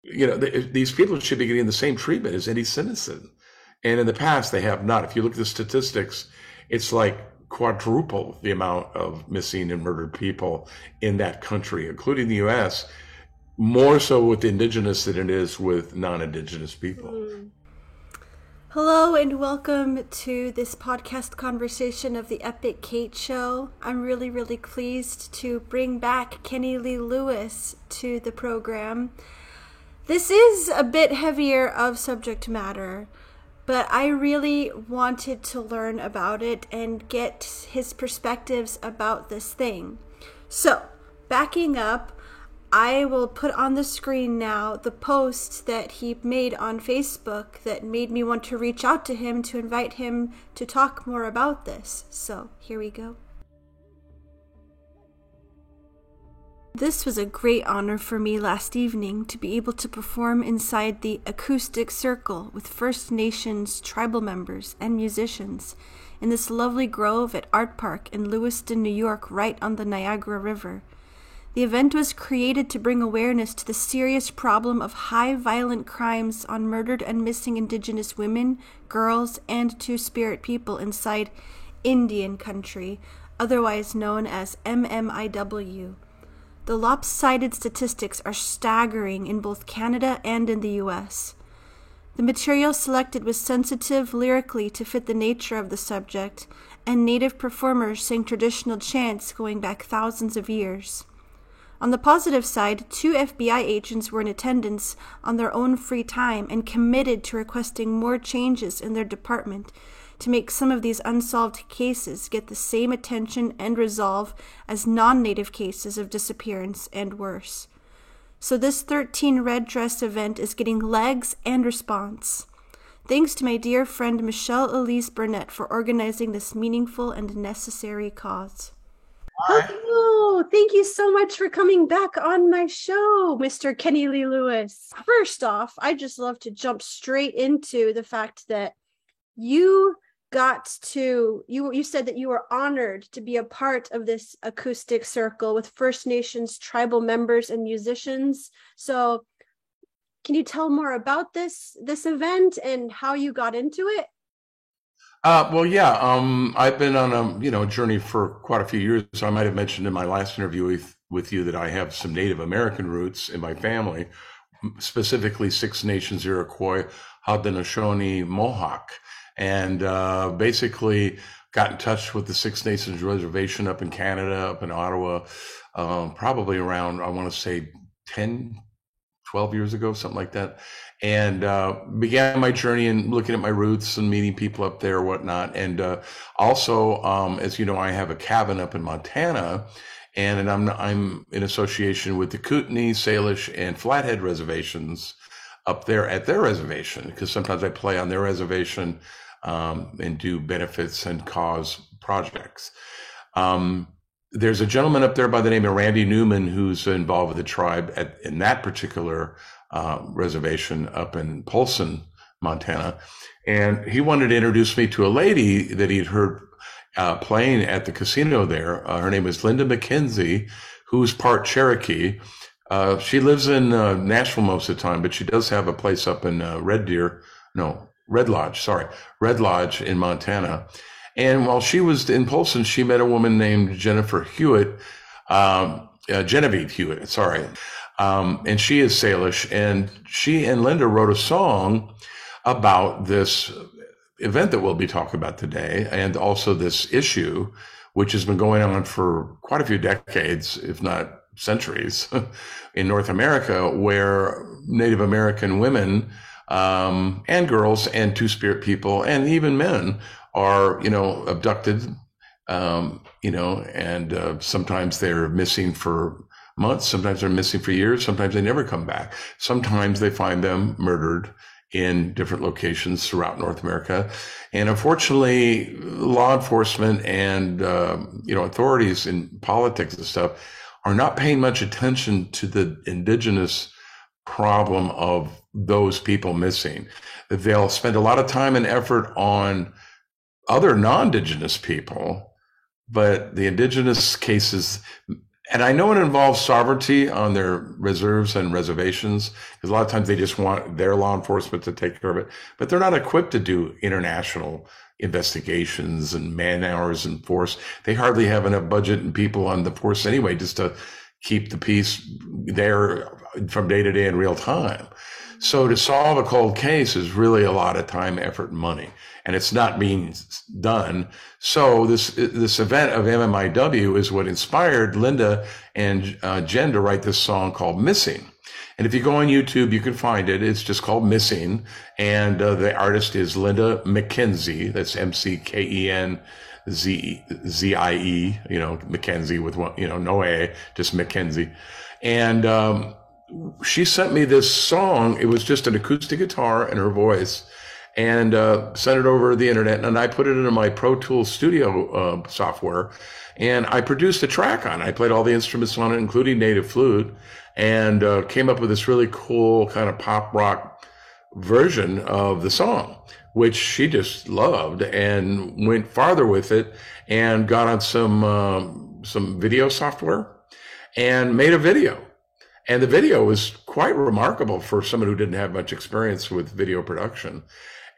These people should be getting the same treatment as any citizen. And in the past, they have not. If you look at the statistics, it's like quadruple the amount of missing and murdered people in that country, including the US, more so with indigenous than it is with non-indigenous people. Mm. Hello and welcome to this podcast conversation of the Epic Kate Show. I'm really pleased to bring back Kenny Lee Lewis to the program. This is a bit heavier of subject matter, but I really wanted to learn about it and get his perspectives about this thing. So, backing up, I will put on the screen now the post that he made on Facebook that made me want to reach out to him to invite him to talk more about this. So, here we go. This was a great honor for me last evening to be able to perform inside the Acoustic Circle with First Nations tribal members and musicians in this lovely grove at Art Park in Lewiston, New York, right on the Niagara River. The event was created to bring awareness to the serious problem of high violent crimes on murdered and missing Indigenous women, girls, and Two-Spirit people inside Indian country, otherwise known as MMIW. The lopsided statistics are staggering in both Canada and in the US. The material selected was sensitive lyrically to fit the nature of the subject, and Native performers sang traditional chants going back thousands of years. On the positive side, 2 FBI agents were in attendance on their own free time and committed to requesting more changes in their department to make some of these unsolved cases get the same attention and resolve as non-Native cases of disappearance and worse. So this 13 Red Dress event is getting legs and response. Thanks to my dear friend Michelle Elise Burnett for organizing this meaningful and necessary cause. Hello, thank you so much for coming back on my show, Mr. Kenny Lee Lewis. First off, I just love to jump straight into the fact that you said that you were honored to be a part of this acoustic circle with First Nations tribal members and musicians. So can you tell more about this event and how you got into it? I've been on a journey for quite a few years. I might have mentioned in my last interview with you that I have some Native American roots in my family, specifically Six Nations Iroquois, Haudenosaunee, Mohawk, and basically got in touch with the Six Nations Reservation up in Canada, up in Ottawa, probably around, I want to say 10, 12 years ago, something like that. And began my journey in looking at my roots and meeting people up there, whatnot. And also, as you know, I have a cabin up in Montana, and I'm in association with the Kootenai, Salish, and Flathead reservations up there at their reservation, because sometimes I play on their reservation and do benefits and cause projects. There's a gentleman up there by the name of Randy Newman who's involved with the tribe in that particular reservation up in Polson, Montana. And he wanted to introduce me to a lady that he'd heard playing at the casino there. Her name is Linda McKenzie, who's part Cherokee. She lives in Nashville most of the time, but she does have a place up in Red Lodge in Montana. And while she was in Polson, she met a woman named Genevieve Hewitt, and she is Salish. And she and Linda wrote a song about this event that we'll be talking about today, and also this issue, which has been going on for quite a few decades, if not centuries, in North America, where Native American women and girls and Two-Spirit people and even men are, abducted, and sometimes they're missing for months, sometimes they're missing for years, sometimes they never come back. Sometimes they find them murdered in different locations throughout North America. And unfortunately, law enforcement and, authorities in politics and stuff are not paying much attention to the indigenous problem of those people missing. They'll spend a lot of time and effort on other non-indigenous people, but the indigenous cases And I know it involves sovereignty on their reserves and reservations, because a lot of times they just want their law enforcement to take care of it, but they're not equipped to do international investigations and man hours and force. They hardly have enough budget and people on the force anyway, just to keep the peace there from day to day in real time. So to solve a cold case is really a lot of time, effort, and money, and it's not being done. So this event of MMIW is what inspired Linda and Jen to write this song called "Missing." And if you go on YouTube, you can find it. It's just called "Missing," and the artist is Linda McKenzie. That's McKenzie. McKenzie with one, no A, just McKenzie. And she sent me this song. It was just an acoustic guitar and her voice, and sent it over the internet. And I put it into my Pro Tools Studio software, and I produced a track on it. I played all the instruments on it, including native flute, and came up with this really cool kind of pop rock version of the song, which she just loved and went farther with it and got on some video software and made a video. And the video was quite remarkable for someone who didn't have much experience with video production.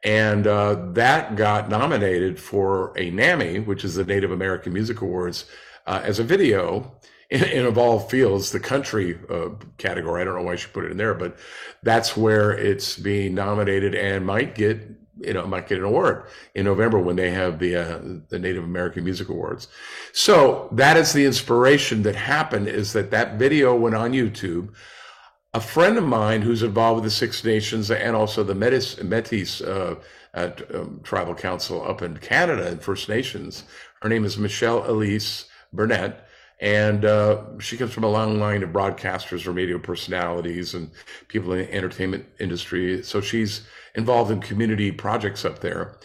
And that got nominated for a NAMI, which is the Native American Music Awards, as a video in of all fields, the country category. I don't know why she put it in there, but that's where it's being nominated and might get an award in November when they have the Native American Music Awards. So that is the inspiration that happened, is that video went on YouTube. A friend of mine who's involved with the Six Nations and also the Métis Tribal Council up in Canada and First Nations, her name is Michelle Elise Burnett. And she comes from a long line of broadcasters or radio personalities and people in the entertainment industry. So she's involved in community projects up there.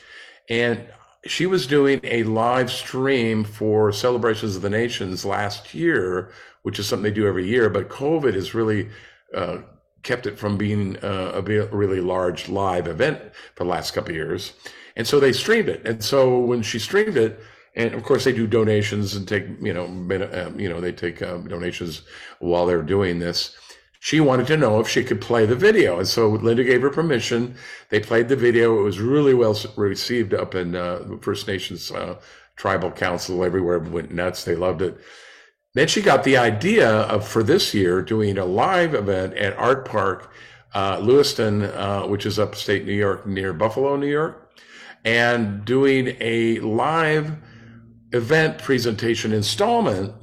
And she was doing a live stream for Celebrations of the Nations last year, which is something they do every year. But COVID has really kept it from being a really large live event for the last couple of years. And so they streamed it. And so when she streamed it, and of course, they do donations and take, they take donations while they're doing this. She wanted to know if she could play the video. And so Linda gave her permission. They played the video. It was really well received up in First Nations Tribal Council. Everywhere went nuts. They loved it. Then she got the idea of, for this year, doing a live event at Art Park, Lewiston, which is upstate New York, near Buffalo, New York, and doing a live event presentation installment,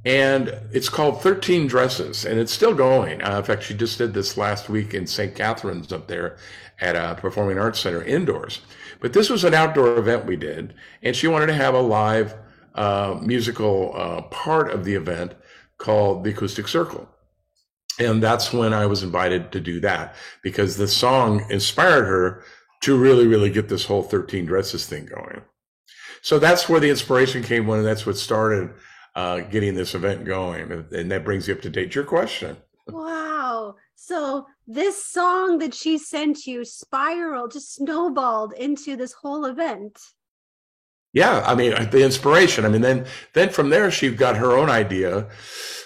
and it's called 13 Dresses, and it's still going. In fact, she just did this last week in St. Catharines up there at a Performing Arts Center indoors. But this was an outdoor event we did, and she wanted to have a live musical part of the event called the Acoustic Circle. And that's when I was invited to do that, because the song inspired her to really, really get this whole 13 Dresses thing going. So that's where the inspiration came from, and that's what started getting this event going. And that brings you up to date to your question. Wow. So this song that she sent you spiraled, just snowballed into this whole event. Yeah, I mean, the inspiration. I mean, then from there, she got her own idea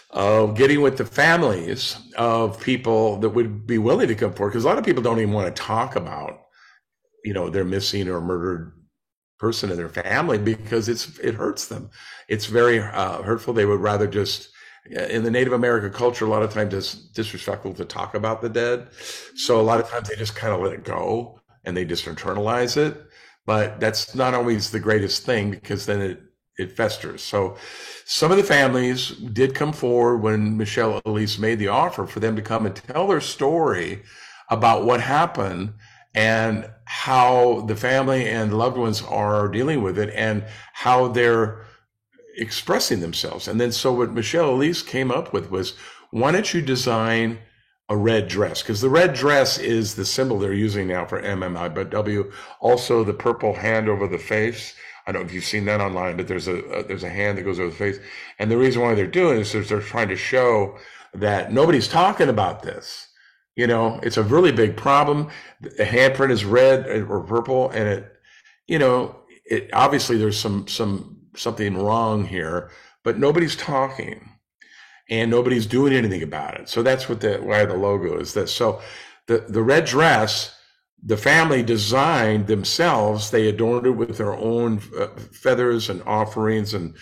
of getting with the families of people that would be willing to come forward. Because a lot of people don't even want to talk about, their missing or murdered person in their family, because it hurts them. It's very hurtful. They would rather just, in the Native American culture, a lot of times it's disrespectful to talk about the dead. So a lot of times they just kind of let it go and they just internalize it. But that's not always the greatest thing, because then it festers. So some of the families did come forward when Michelle Elise made the offer for them to come and tell their story about what happened and how the family and loved ones are dealing with it and how they're expressing themselves. And then so what Michelle Elise came up with was, why don't you design a red dress? Because the red dress is the symbol they're using now for MMIW. Also the purple hand over the face. I don't know if you've seen that online, but there's a hand that goes over the face. And the reason why they're doing this is they're trying to show that nobody's talking about this. It's a really big problem. The handprint is red or purple, and it obviously there's something wrong here, but nobody's talking. and nobody's doing anything about it. So that's why the logo is this. So the red dress, the family designed themselves. They adorned it with their own feathers and offerings, and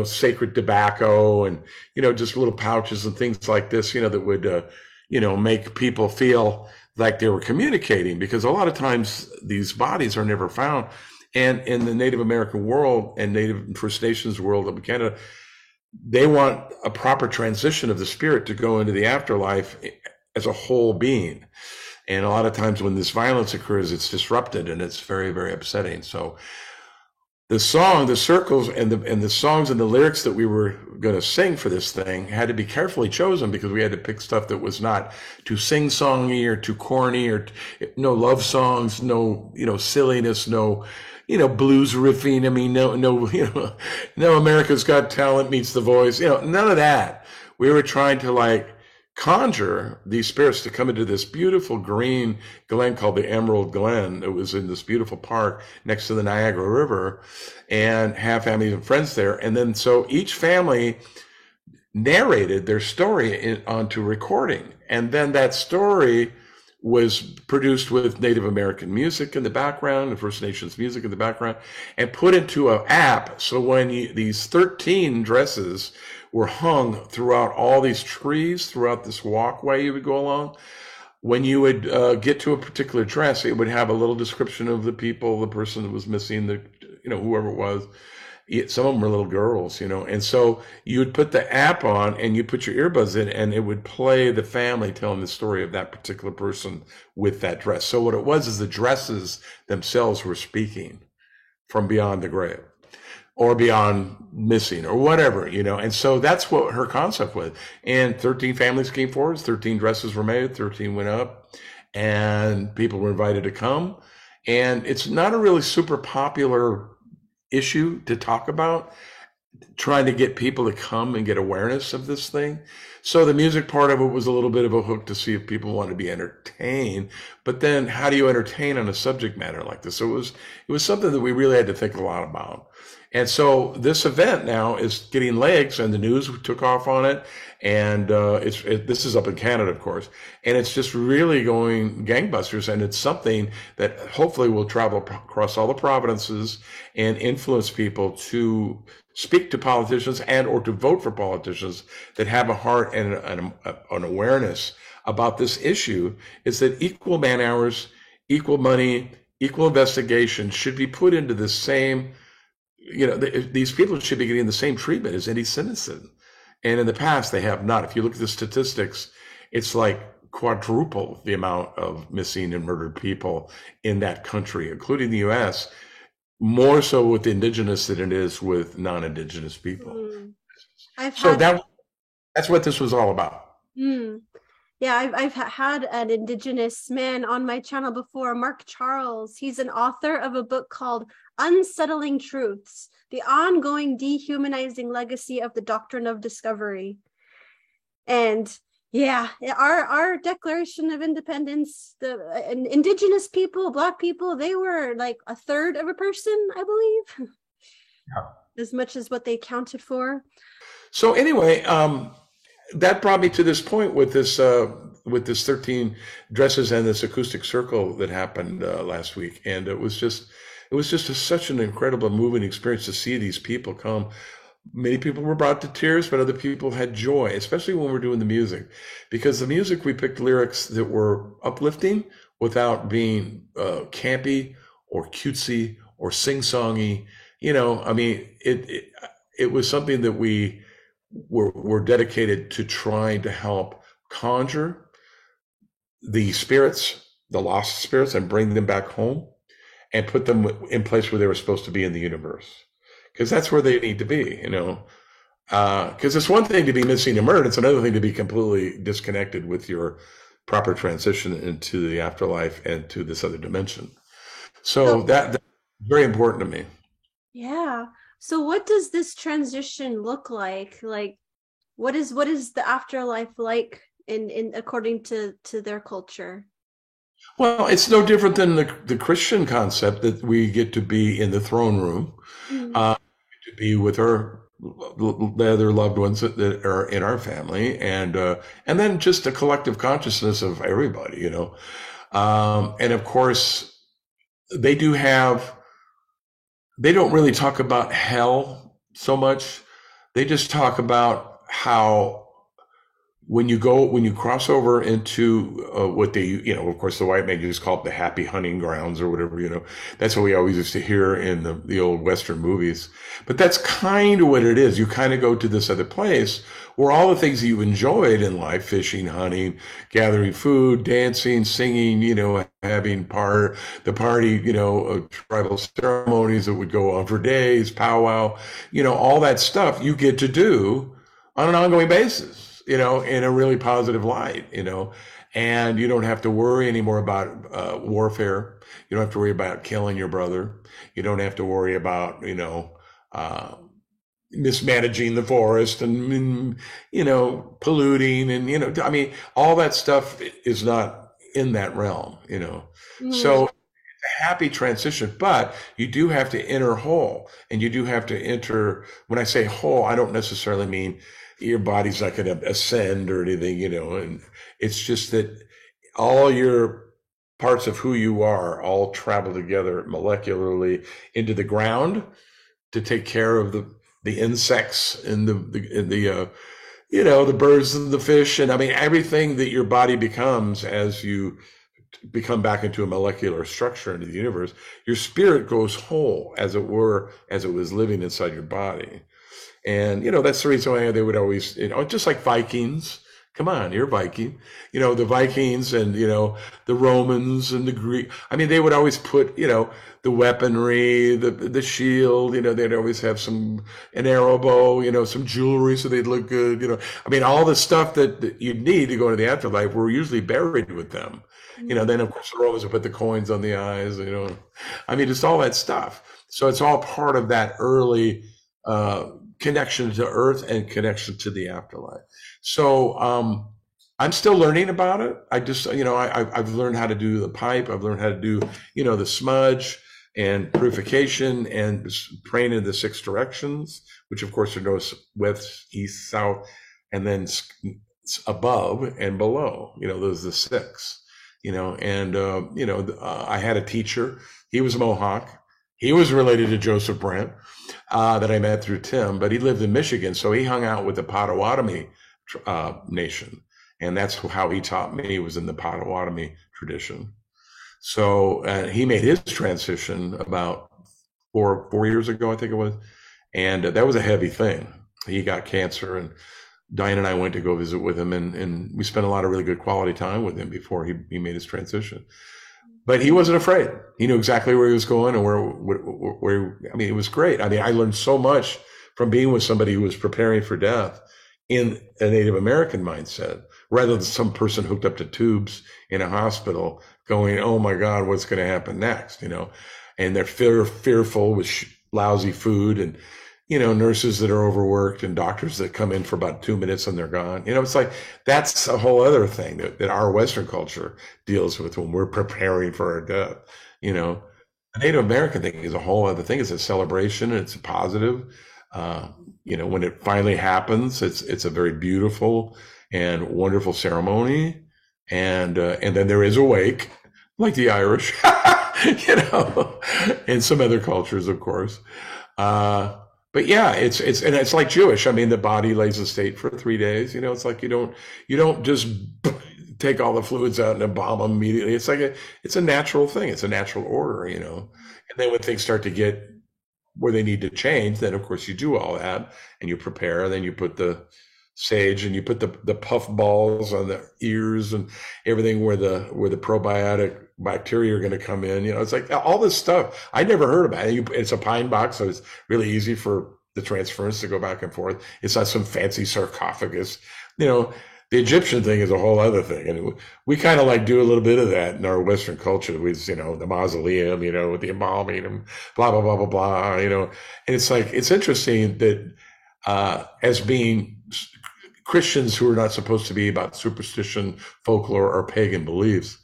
sacred tobacco, and just little pouches and things like this, that would make people feel like they were communicating, because a lot of times these bodies are never found. And in the Native American world and Native First Nations world of Canada, they want a proper transition of the spirit to go into the afterlife as a whole being. And a lot of times when this violence occurs, it's disrupted, and it's very, very upsetting. So the song, the circles, and the songs and the lyrics that we were going to sing for this thing had to be carefully chosen, because we had to pick stuff that was not too sing-songy or too corny, or no love songs, no silliness, no blues riffing. I mean, no America's Got Talent meets The Voice. None of that. We were trying to conjure these spirits to come into this beautiful green glen called the Emerald Glen. It was in this beautiful park next to the Niagara River, and have families and friends there. And then so each family narrated their story onto recording. And then that story was produced with Native American music in the background, and First Nations music in the background, and put into an app. So when these 13 dresses were hung throughout all these trees, throughout this walkway you would go along, when you would get to a particular dress, it would have a little description of the people, the person that was missing, whoever it was. Some of them were little girls, and so you would put the app on and you put your earbuds in, and it would play the family telling the story of that particular person with that dress. So what it was is the dresses themselves were speaking from beyond the grave, or beyond missing, or whatever, and so that's what her concept was. And 13 families came forward, 13 dresses were made, 13 went up, and people were invited to come. And it's not a really super popular issue to talk about, trying to get people to come and get awareness of this thing. So the music part of it was a little bit of a hook to see if people want to be entertained. But then how do you entertain on a subject matter like this? So it was something that we really had to think a lot about. And so this event now is getting legs, and the news took off on it. And this is up in Canada, of course, and it's just really going gangbusters. And it's something that hopefully will travel across all the provinces and influence people to speak to politicians or to vote for politicians that have a heart and an awareness about this issue. Is that equal man hours, equal money, equal investigation should be put into the same. These people should be getting the same treatment as any citizen. And in the past, they have not. If you look at the statistics, it's like quadruple the amount of missing and murdered people in that country, including the U.S., more so with Indigenous than it is with non-Indigenous people. That's what this was all about. Yeah, I've had an Indigenous man on my channel before, Mark Charles. He's an author of a book called Unsettling Truths: The Ongoing Dehumanizing Legacy of the Doctrine of Discovery. And yeah, our Declaration of Independence, the Indigenous people, Black people, they were like a third of a person, I believe, as much as what they counted for. So anyway, that brought me to this point with this 13 dresses and this acoustic circle that happened last week. And it was just such an incredible, moving experience to see these people come. Many people were brought to tears, but other people had joy, especially when we're doing the music, because the music, we picked lyrics that were uplifting without being campy or cutesy or sing-songy. It was something that we were dedicated to trying to help conjure the spirits, the lost spirits, and bring them back home and put them in place where they were supposed to be in the universe. Because that's where they need to be, because it's one thing to be missing and murdered. It's another thing to be completely disconnected with your proper transition into the afterlife and to this other dimension. So that's very important to me. Yeah. So what does this transition look like? Like, what is the afterlife like in according to their culture? Well, it's no different than the Christian concept that we get to be in the throne room, to be with our the other loved ones that are in our family, and then just a collective consciousness of everybody, and of course they do have. They don't really talk about hell so much. They just talk about how when you cross over into what they, of course, the white man just call it the happy hunting grounds or whatever, that's what we always used to hear in the old Western movies. But that's kind of what it is. You kind of go to this other place where all the things that you enjoyed in life, fishing, hunting, gathering food, dancing, singing, having the party, tribal ceremonies that would go on for days, powwow, all that stuff you get to do on an ongoing basis, in a really positive light, and you don't have to worry anymore about warfare. You don't have to worry about killing your brother. You don't have to worry about, mismanaging the forest and, polluting and, I mean, all that stuff is not in that realm, So a happy transition, but you do have to enter whole, and you do have to enter, when I say whole, I don't necessarily mean your body's not going to ascend or anything, and it's just that all your parts of who you are all travel together molecularly into the ground to take care of the insects and the birds and the fish, and I mean everything that your body becomes as you become back into a molecular structure into the universe. Your spirit goes whole, as it were, as it was living inside your body. And, that's the reason why they would always, just like Vikings. Come on, you're a Viking. The Vikings and, the Romans and the Greek. I mean, they would always put, the weaponry, the shield, they'd always have an arrow bow, some jewelry so they'd look good, I mean, all the stuff that you'd need to go to the afterlife were usually buried with them. Then of course the Romans would put the coins on the eyes, I mean, it's all that stuff. So it's all part of that early, connection to earth and connection to the afterlife. So I'm still learning about it. I just, I've learned how to do the pipe. I've learned how to do, the smudge and purification and praying in the 6 directions, which of course are north, west, east, south, and then above and below, those are the 6, and, I had a teacher. He was Mohawk. He was related to Joseph Brent, that I met through Tim, but he lived in Michigan. So he hung out with the Potawatomi nation. And that's how he taught me, was in the Potawatomi tradition. So he made his transition about four years ago, I think it was. And that was a heavy thing. He got cancer, and Diane and I went to go visit with him, and we spent a lot of really good quality time with him before he made his transition. But he wasn't afraid. He knew exactly where he was going and where, I mean, it was great. I mean, I learned so much from being with somebody who was preparing for death in a Native American mindset, rather than some person hooked up to tubes in a hospital going, oh my God, what's going to happen next? And they're fearful with lousy food, and, nurses that are overworked, and doctors that come in for about 2 minutes and they're gone. It's like, that's a whole other thing that our Western culture deals with when we're preparing for our death. The Native American thing is a whole other thing. It's a celebration, and it's a positive. When it finally happens, it's a very beautiful and wonderful ceremony. And then there is a wake, like the Irish, and some other cultures, of course. But yeah, it's like Jewish. I mean, the body lays estate for 3 days. It's like you don't just take all the fluids out and embalm them immediately. It's like it's a natural thing. It's a natural order, And then when things start to get where they need to change, then of course you do all that and you prepare. And then you put the sage and you put the puff balls on the ears and everything where the probiotic bacteria are going to come in. It's like all this stuff I never heard about. It's a pine box, so it's really easy for the transference to go back and forth. It's not some fancy sarcophagus. The Egyptian thing is a whole other thing, and we kind of like do a little bit of that in our Western culture with the mausoleum, with the embalming and blah blah blah blah blah. And it's like, it's interesting that as being Christians who are not supposed to be about superstition, folklore, or pagan beliefs,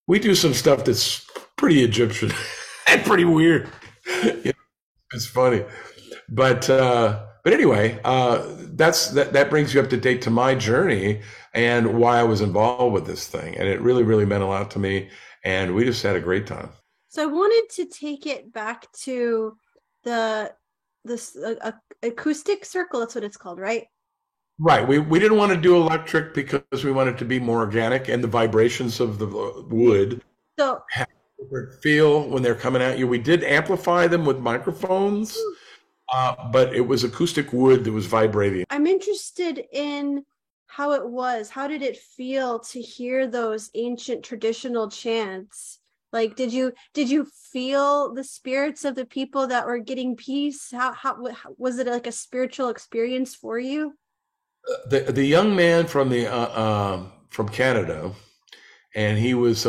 we do some stuff that's pretty Egyptian and pretty weird. It's funny, but But anyway, that brings you up to date to my journey and why I was involved with this thing. And it really, really meant a lot to me. And we just had a great time. So I wanted to take it back to the this acoustic circle. That's what it's called, right? Right. We didn't want to do electric because we wanted to be more organic, and the vibrations of the wood So have a different feel when they're coming at you. We did amplify them with microphones, but it was acoustic wood that was vibrating. I'm interested in how it was. How did it feel to hear those ancient traditional chants? Like, did you feel the spirits of the people that were getting peace? How was it like a spiritual experience for you? The young man from Canada, and he was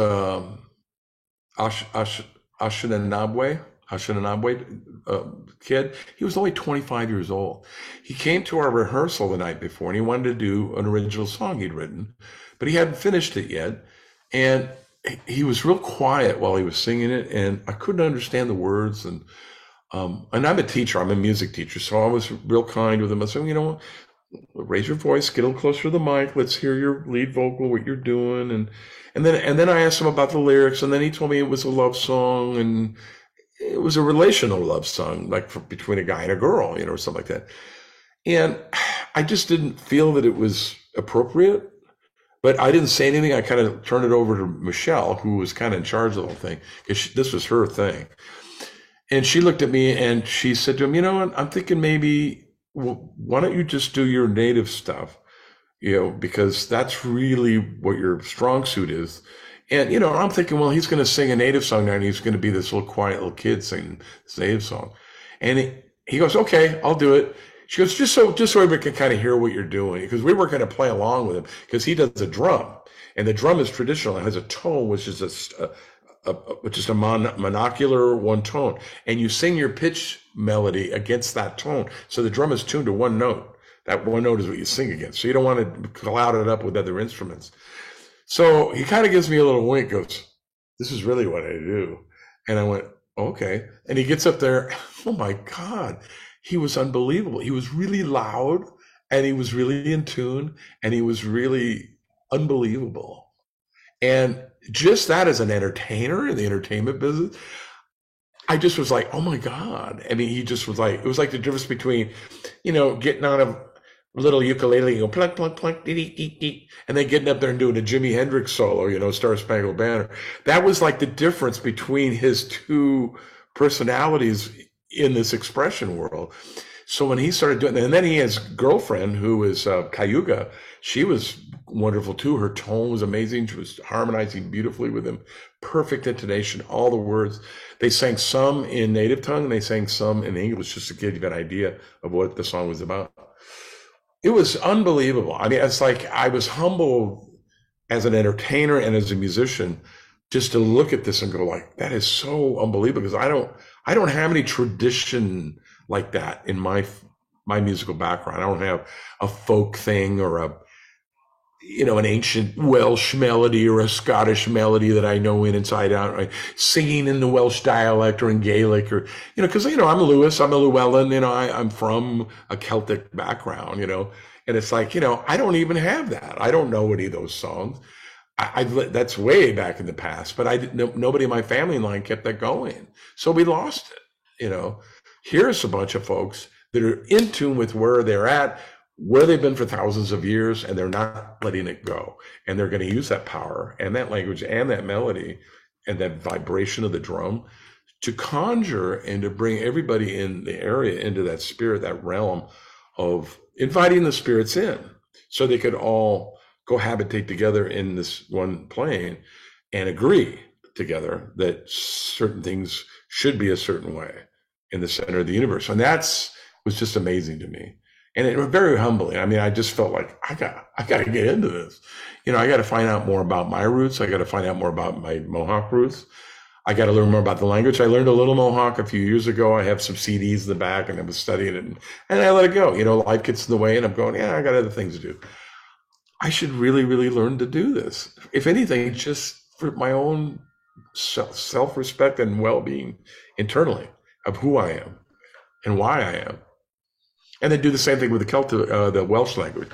Ash, Ash, Anishinaabe kid. He was only 25 years old. He came to our rehearsal the night before, and he wanted to do an original song he'd written, but he hadn't finished it yet. And he was real quiet while he was singing it, and I couldn't understand the words. And I'm a teacher. I'm a music teacher, so I was real kind with him. I said, you know, raise your voice, get a little closer to the mic. Let's hear your lead vocal, what you're doing, and then I asked him about the lyrics, and then he told me it was a love song, and it was a relational love song, like between a guy and a girl, or something like that. And I just didn't feel that it was appropriate, but I didn't say anything. I kind of turned it over to Michelle, who was kind of in charge of the whole thing, because this was her thing. And she looked at me and she said to him, you know what, I'm thinking maybe, well, why don't you just do your native stuff? Because that's really what your strong suit is. And, I'm thinking, well, he's going to sing a native song now, and he's going to be this little quiet little kid singing this native song. And he goes, okay, I'll do it. She goes, just so everybody can kind of hear what you're doing, because we were going to play along with him, because he does a drum, and the drum is traditional. It has a tone, which is a monocular one tone, and you sing your pitch melody against that tone. So the drum is tuned to one note. That one note is what you sing against. So you don't want to cloud it up with other instruments. So he kind of gives me a little wink, goes, this is really what I do. And I went, okay. And he gets up there. Oh my God. He was unbelievable. He was really loud, and he was really in tune, and he was really unbelievable. And just that, as an entertainer in the entertainment business, I just was like, oh my God. I mean, he just was like, it was like the difference between, getting on a little ukulele and go plunk, plunk, plunk, dee, dee, dee, dee, and then getting up there and doing a Jimi Hendrix solo, Star Spangled Banner. That was like the difference between his two personalities in this expression world. So when he started doing that, and then he has a girlfriend who is Cayuga. She was wonderful too. Her tone was amazing. She was harmonizing beautifully with him. Perfect intonation, all the words. They sang some in native tongue, and they sang some in English, just to give you an idea of what the song was about. It was unbelievable. I mean, it's like I was humbled as an entertainer and as a musician just to look at this and go like, that is so unbelievable, because I don't have any tradition like that in my musical background. I don't have a folk thing or an ancient Welsh melody or a Scottish melody that I know inside out, right? Singing in the Welsh dialect or in Gaelic, or, because, I'm Lewis, I'm a Llewellyn, I'm from a Celtic background, and it's like, I don't even have that. I don't know any of those songs. That's way back in the past, but nobody in my family line kept that going. So we lost it, Here's a bunch of folks that are in tune with where they're at, where they've been for thousands of years, and they're not letting it go. And they're going to use that power and that language and that melody and that vibration of the drum to conjure and to bring everybody in the area into that spirit, that realm of inviting the spirits in, so they could all cohabitate together in this one plane and agree together that certain things should be a certain way in the center of the universe. And was just amazing to me. And it was very humbling. I mean, I just felt like I got to get into this. I got to find out more about my roots. I got to find out more about my Mohawk roots. I got to learn more about the language. I learned a little Mohawk a few years ago. I have some CDs in the back, and I was studying it, and I let it go. Life gets in the way, and I'm going, yeah, I got other things to do. I should really, really learn to do this. If anything, just for my own self-respect and well-being internally of who I am and why I am. And they do the same thing with the the Welsh language.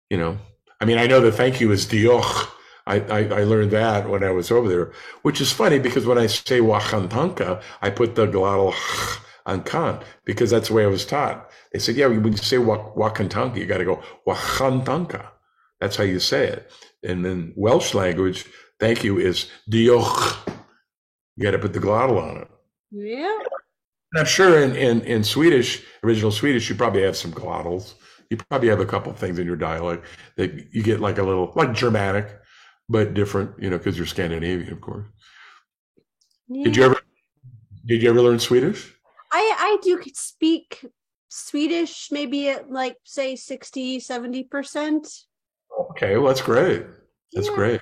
You know, I mean, I know the thank you is diolch. I learned that when I was over there, which is funny because when I say wakantanka, I put the glottal on kan because that's the way I was taught. They said, yeah, when you say wakantanka, you got to go wakantanka. That's how you say it. And then Welsh language, thank you is diolch. You got to put the glottal on it. Yeah. And I'm sure in Swedish, original Swedish, you probably have some glottals. You probably have a couple of things in your dialect that you get like a little, like Germanic, but different, you know, because you're Scandinavian, of course. Yeah. Did you ever learn Swedish? I do speak Swedish, maybe at like say 60-70%. Okay, well that's great. That's Yeah. great.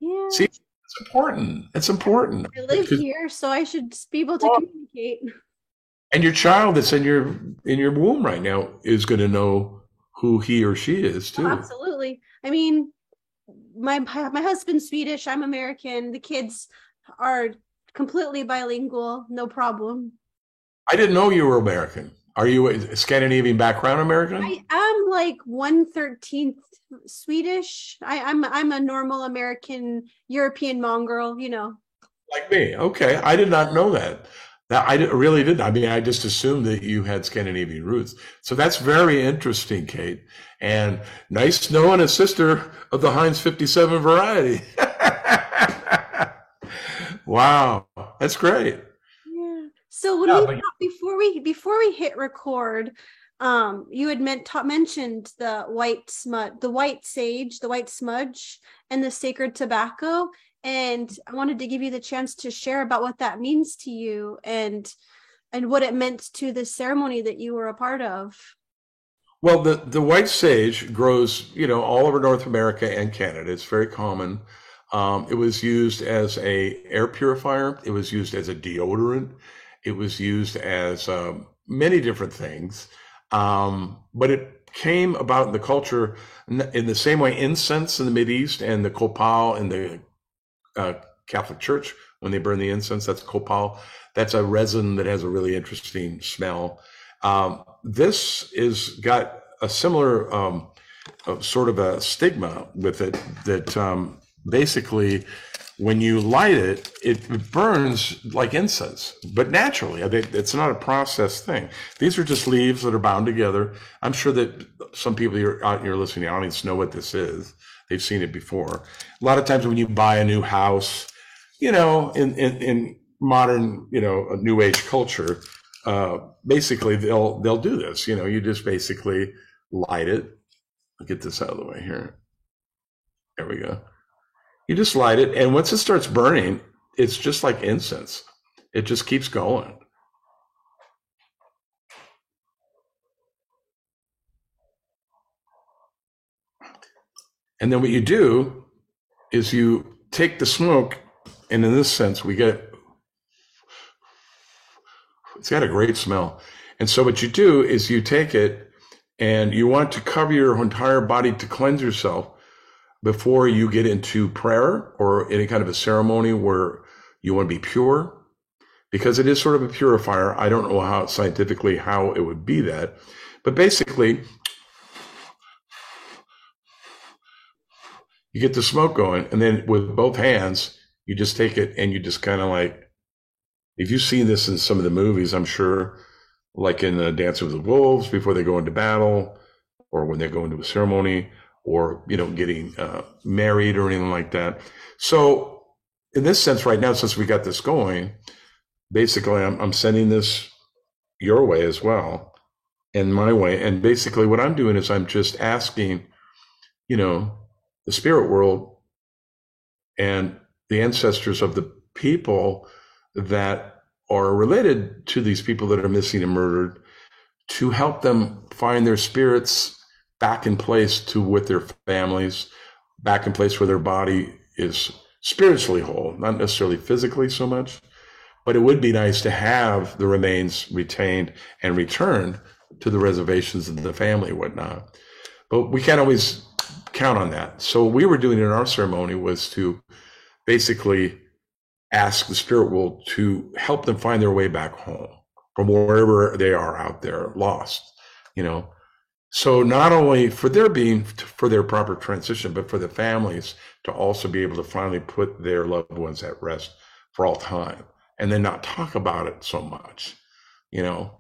Yeah. See, it's important. It's important. I live here, so I should be able to communicate. And your child that's in your womb right now is going to know who he or she is Oh, too. absolutely. I mean, my husband's Swedish, I'm American. The kids are completely bilingual, no problem. I didn't know you were American. Are you a Scandinavian background American? I am like 1/13 Swedish. I'm a normal American European mongrel, you know. Like me. Okay. I did not know that. Really didn't. I mean, I just assumed that you had Scandinavian roots. So that's very interesting, Kate. And nice knowing a sister of the Heinz 57 variety. Wow. That's great. Yeah. So when Yeah, we before we hit record, you had mentioned the white smudge, the white sage, the white smudge, and the sacred tobacco. And I wanted to give you the chance to share about what that means to you and what it meant to the ceremony that you were a part of. well, the white sage grows, you know, all over North America and Canada. It's very common. It was used as a air purifier. It was used as a deodorant. It was used as many different things. But it came about in the culture in the same way incense in the Mideast and the copal in the Catholic Church, when they burn the incense, that's copal. That's a resin that has a really interesting smell. This is got a similar sort of a stigma with it that basically when you light it, it burns like incense, but naturally. It's not a processed thing. These are just leaves that are bound together. I'm sure that some people out here listening to the audience know what this is. They've seen it before. A lot of times when you buy a new house, you know, in modern, you know, a new age culture, basically they'll do this. You know, you just basically light it. I'll get this out of the way here. There we go. You just light it, and once it starts burning, it's just like incense. It just keeps going. And then what you do is you take the smoke, and in this sense, it's got a great smell. And so what you do is you take it and you want to cover your entire body to cleanse yourself before you get into prayer or any kind of a ceremony where you want to be pure, because it is sort of a purifier. I don't know how scientifically how it would be that, but basically you get the smoke going, and then with both hands, you just take it and you just kind of like, if you've seen this in some of the movies, I'm sure, like in Dancing with the Wolves before they go into battle, or when they go into a ceremony, or, you know, getting married or anything like that. So in this sense right now, since we got this going, basically I'm sending this your way as well and my way. And basically what I'm doing is I'm just asking, you know, the spirit world and the ancestors of the people that are related to these people that are missing and murdered to help them find their spirits back in place with their families, back in place where their body is spiritually whole, not necessarily physically so much, but it would be nice to have the remains retained and returned to the reservations of the family and whatnot. But we can't always count on that. So what we were doing in our ceremony was to basically ask the spirit world to help them find their way back home from wherever they are out there lost. you know. So not only for their proper transition, but for the families to also be able to finally put their loved ones at rest for all time and then not talk about it so much, you know.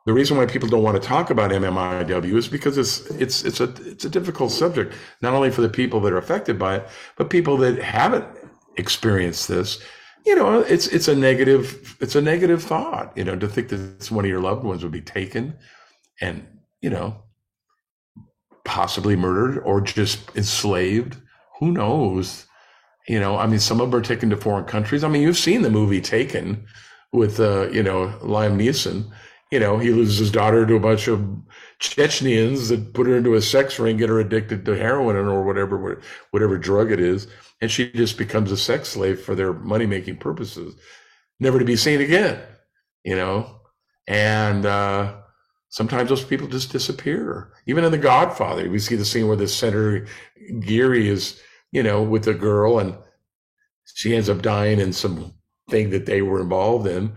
The reason why people don't want to talk about MMIW is because it's a difficult subject, not only for the people that are affected by it, but people that haven't experienced this. You know, it's a negative thought, you know, to think that one of your loved ones would be taken and, you know, possibly murdered or just enslaved. Who knows? You know, I mean, some of them are taken to foreign countries. I mean, you've seen the movie Taken with, Liam Neeson. You know, he loses his daughter to a bunch of Chechens that put her into a sex ring, get her addicted to heroin or whatever drug it is. And she just becomes a sex slave for their money-making purposes, never to be seen again, you know? And, sometimes those people just disappear. Even in The Godfather, we see the scene where the Senator Geary is, you know, with a girl and she ends up dying in some thing that they were involved in.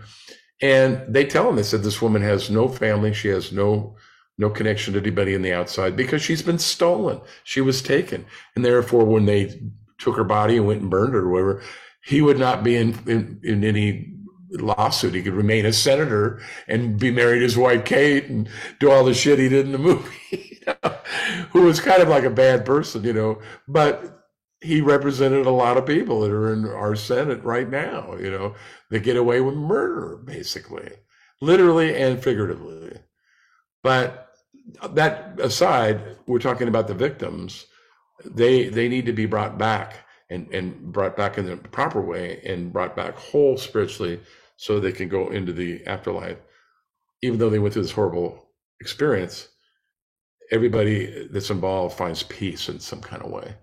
And they tell him, they said, this woman has no family. She has no connection to anybody in the outside because she's been stolen. She was taken. And therefore, when they took her body and went and burned her or whatever, he would not be in any lawsuit. He could remain a senator and be married to his wife Kate and do all the shit he did in the movie, who was kind of like a bad person, you know, but he represented a lot of people that are in our Senate right now, you know, that get away with murder, basically, literally and figuratively. But that aside, we're talking about the victims. They need to be brought back and brought back in the proper way and brought back whole spiritually so they can go into the afterlife. Even though they went through this horrible experience, everybody that's involved finds peace in some kind of way.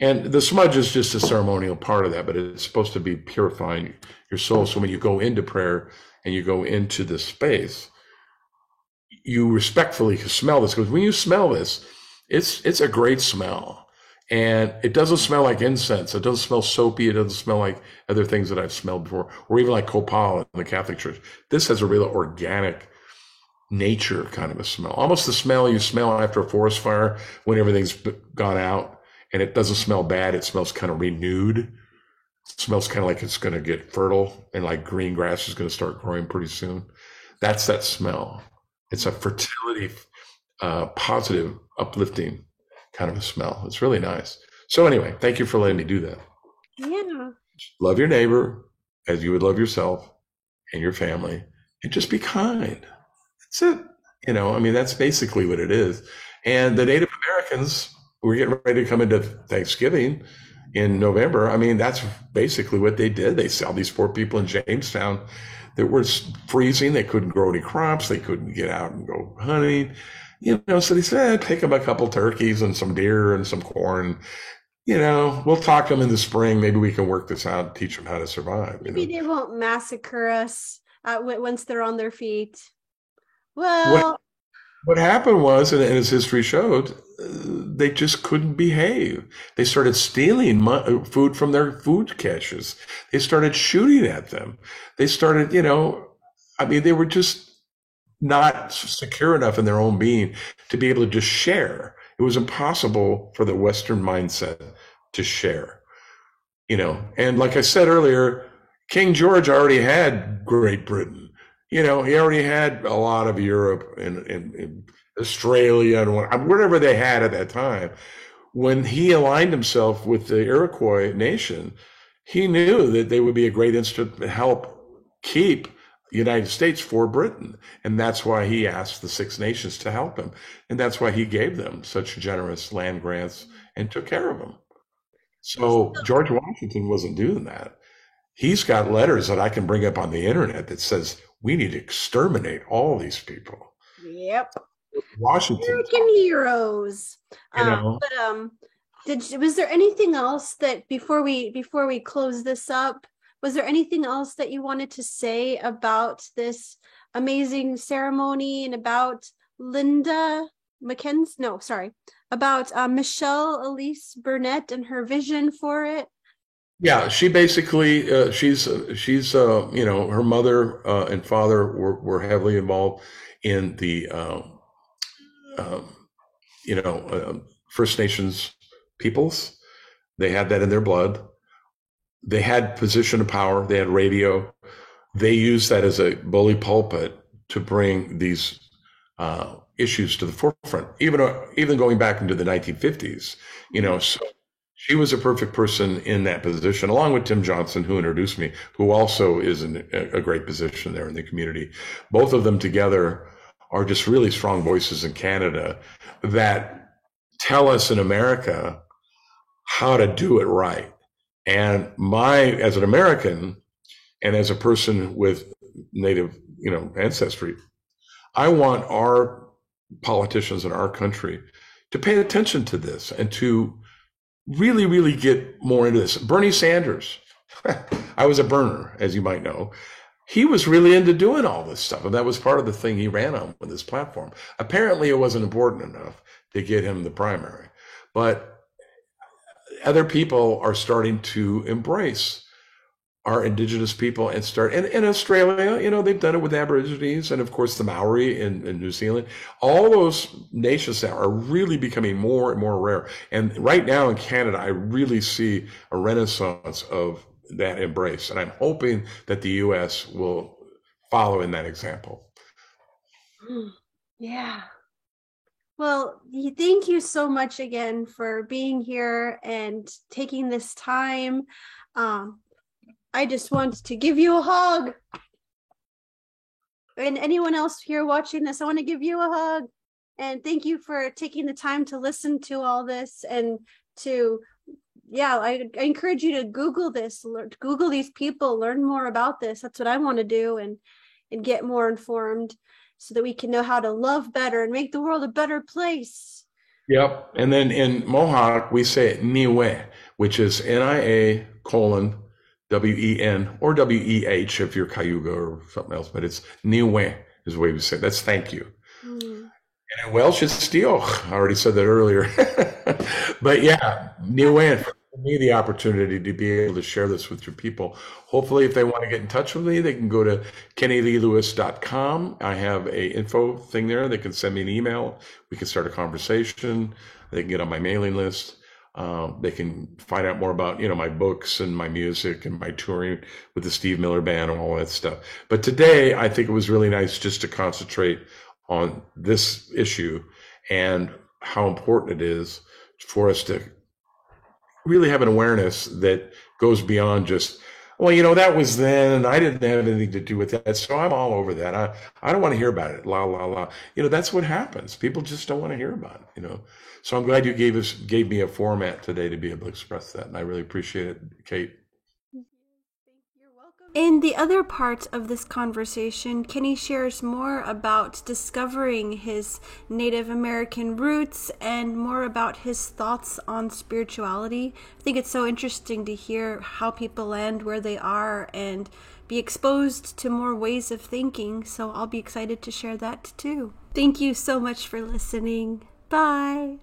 And the smudge is just a ceremonial part of that, but it's supposed to be purifying your soul. So when you go into prayer and you go into this space, you respectfully smell this, because when you smell this, it's a great smell. And it doesn't smell like incense. It doesn't smell soapy. It doesn't smell like other things that I've smelled before, or even like copal in the Catholic Church. This has a real organic nature kind of a smell, almost the smell you smell after a forest fire when everything's gone out, and it doesn't smell bad. It smells kind of renewed. It smells kind of like it's going to get fertile and like green grass is going to start growing pretty soon. That's that smell. It's a fertility, positive, uplifting kind of a smell. It's really nice. So anyway, thank you for letting me do that. Yeah. Love your neighbor as you would love yourself and your family, and just be kind. That's it. You know, I mean, that's basically what it is. And the Native Americans, we're getting ready to come into Thanksgiving in November. I mean, that's basically what they did. They saw these poor people in Jamestown that were freezing. They couldn't grow any crops. They couldn't get out and go hunting. You know, so they said, take them a couple turkeys and some deer and some corn. You know, we'll talk to them in the spring. Maybe we can work this out, teach them how to survive. Maybe they won't massacre us once they're on their feet. Well, what happened was, and as history showed, they just couldn't behave. They started stealing food from their food caches. They started shooting at them. They started, you know, I mean, they were just not secure enough in their own being to be able to just share. It was impossible for the Western mindset to share, you know. And like I said earlier, King George already had Great Britain. You know, he already had a lot of Europe and Australia and whatever they had at that time. When he aligned himself with the Iroquois nation, he knew that they would be a great instrument to help keep the United States for Britain. And that's why he asked the Six Nations to help him. And that's why he gave them such generous land grants and took care of them. So George Washington wasn't doing that. He's got letters that I can bring up on the internet that says we need to exterminate all these people. Yep. Washington. American heroes. You know? Was there anything else that before we close this up, was there anything else that you wanted to say about this amazing ceremony and about Linda McKenzie? No, sorry. About Michelle Elise Burnett and her vision for it? Yeah, she basically, she's you know, her mother and father were heavily involved in the um, First Nations peoples. They had that in their blood. They had position of power. They had radio. They used that as a bully pulpit to bring these issues to the forefront, even going back into the 1950s. So she was a perfect person in that position, along with Tim Johnson, who introduced me, who also is in a great position there in the community. Both of them together are just really strong voices in Canada that tell us in America how to do it right. And as an American and as a person with Native, ancestry, I want our politicians in our country to pay attention to this and to really, really get more into this. Bernie Sanders, I was a Berner, as you might know. He was really into doing all this stuff, and that was part of the thing he ran on with his platform. Apparently, it wasn't important enough to get him the primary, but other people are starting to embrace our Indigenous people and start. And in Australia, they've done it with Aborigines, and of course the Maori in New Zealand. All those nations now are really becoming more and more rare. And right now in Canada, I really see a renaissance of that embrace. And I'm hoping that the U.S. will follow in that example. Yeah. Well, thank you so much again for being here and taking this time. I just want to give you a hug. And anyone else here watching this, I want to give you a hug. And thank you for taking the time to listen to all this and I encourage you to Google this, Google these people, learn more about this. That's what I want to do and get more informed so that we can know how to love better and make the world a better place. Yep. And then in Mohawk, we say Niwe, which is NIA : WEN or WEH if you're Cayuga or something else, but it's Niwe is the way we say it. That's thank you. And in Welsh, it's Diolch. I already said that earlier. But yeah, Niwe, for me, the opportunity to be able to share this with your people. Hopefully, if they want to get in touch with me, they can go to kennyleelewis.com. I have a info thing there. They can send me an email. We can start a conversation. They can get on my mailing list. They can find out more about, my books and my music and my touring with the Steve Miller Band and all that stuff. But today, I think it was really nice just to concentrate on this issue and how important it is for us to really have an awareness that goes beyond just, that was then, and I didn't have anything to do with that, so I'm all over that. I don't want to hear about it. La la la. That's what happens. People just don't want to hear about it. So I'm glad you gave me a format today to be able to express that, and I really appreciate it, Kate. You're welcome. In the other part of this conversation, Kenny shares more about discovering his Native American roots and more about his thoughts on spirituality. I think it's so interesting to hear how people land where they are and be exposed to more ways of thinking, so I'll be excited to share that too. Thank you so much for listening. Bye.